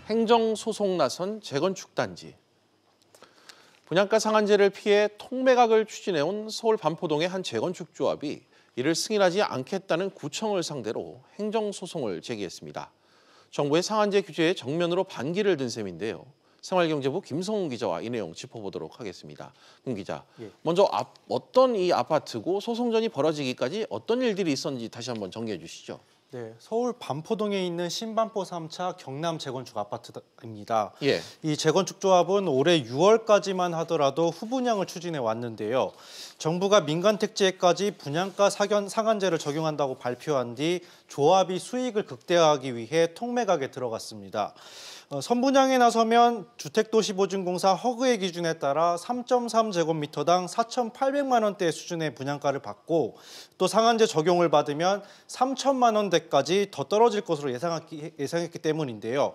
행정소송 나선 재건축단지. 분양가 상한제를 피해 통매각을 추진해온 서울 반포동의 한 재건축조합이 이를 승인하지 않겠다는 구청을 상대로 행정소송을 제기했습니다. 정부의 상한제 규제에 정면으로 반기를 든 셈인데요. 생활경제부 김성훈 기자와 이 내용 짚어보도록 하겠습니다. 김 기자, 먼저 어떤 이 아파트고 소송전이 벌어지기까지 어떤 일들이 있었는지 다시 한번 정리해 주시죠. 네, 서울 반포동에 있는 신반포 3차 경남 재건축 아파트입니다. 이 재건축 조합은 올해 6월까지만 하더라도 후분양을 추진해 왔는데요. 정부가 민간 택지에까지 분양가 상한제를 적용한다고 발표한 뒤 조합이 수익을 극대화하기 위해 통매각에 들어갔습니다. 선분양에 나서면 주택도시보증공사 허그의 기준에 따라 3.3제곱미터당 4,800만 원대 수준의 분양가를 받고 또 상한제 적용을 받으면 3천만 원대까지 더 떨어질 것으로 예상했기 때문인데요.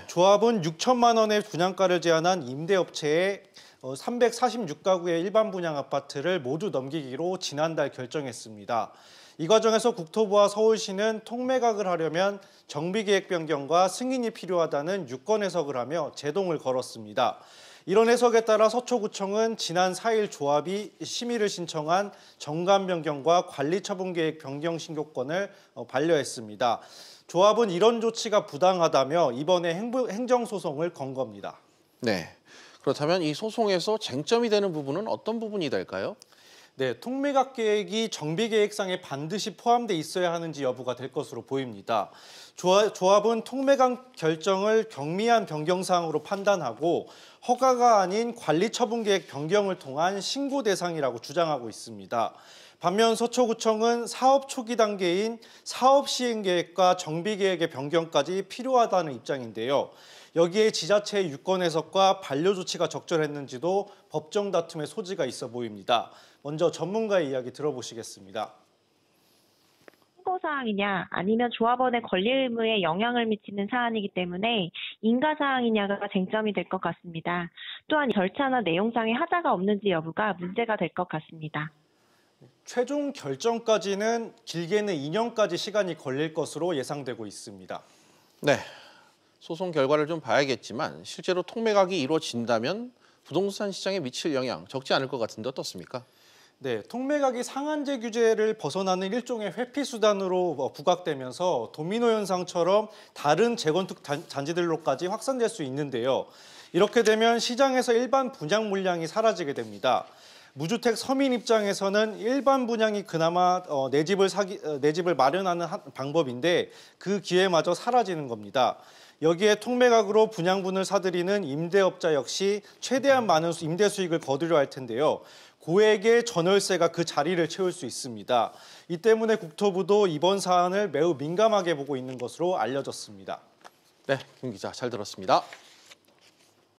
조합은 6천만 원의 분양가를 제한한 임대업체에 346가구의 일반 분양 아파트를 모두 넘기기로 지난달 결정했습니다. 이 과정에서 국토부와 서울시는 통매각을 하려면 정비계획 변경과 승인이 필요하다는 유권 해석을 하며 제동을 걸었습니다. 이런 해석에 따라 서초구청은 지난 4일 조합이 심의를 신청한 정관 변경과 관리처분계획 변경 신고권을 반려했습니다. 조합은 이런 조치가 부당하다며 이번에 행정소송을 건 겁니다. 네, 그렇다면 이 소송에서 쟁점이 되는 부분은 어떤 부분이 될까요? 네, 통매각 계획이 정비계획상에 반드시 포함돼 있어야 하는지 여부가 될 것으로 보입니다. 조합은 통매각 결정을 경미한 변경사항으로 판단하고 허가가 아닌 관리처분계획 변경을 통한 신고 대상이라고 주장하고 있습니다. 반면 서초구청은 사업 초기 단계인 사업 시행 계획과 정비 계획의 변경까지 필요하다는 입장인데요. 여기에 지자체의 유권 해석과 반려 조치가 적절했는지도 법정 다툼의 소지가 있어 보입니다. 먼저 전문가의 이야기 들어보시겠습니다. 신고사항이냐 아니면 조합원의 권리 의무에 영향을 미치는 사안이기 때문에 인가사항이냐가 쟁점이 될 것 같습니다. 또한 절차나 내용상의 하자가 없는지 여부가 문제가 될 것 같습니다. 최종 결정까지는 길게는 2년까지 시간이 걸릴 것으로 예상되고 있습니다. 네, 소송 결과를 좀 봐야겠지만 실제로 통매각이 이루어진다면 부동산 시장에 미칠 영향 적지 않을 것 같은데 어떻습니까? 네, 통매각이 상한제 규제를 벗어나는 일종의 회피수단으로 부각되면서 도미노 현상처럼 다른 재건축 단지들로까지 확산될 수 있는데요. 이렇게 되면 시장에서 일반 분양 물량이 사라지게 됩니다. 무주택 서민 입장에서는 일반 분양이 그나마 내 집을 마련하는 방법인데 그 기회마저 사라지는 겁니다. 여기에 통매각으로 분양분을 사들이는 임대업자 역시 최대한 많은 임대 수익을 거두려 할 텐데요. 고액의 전월세가 그 자리를 채울 수 있습니다. 이 때문에 국토부도 이번 사안을 매우 민감하게 보고 있는 것으로 알려졌습니다. 네, 김 기자 잘 들었습니다.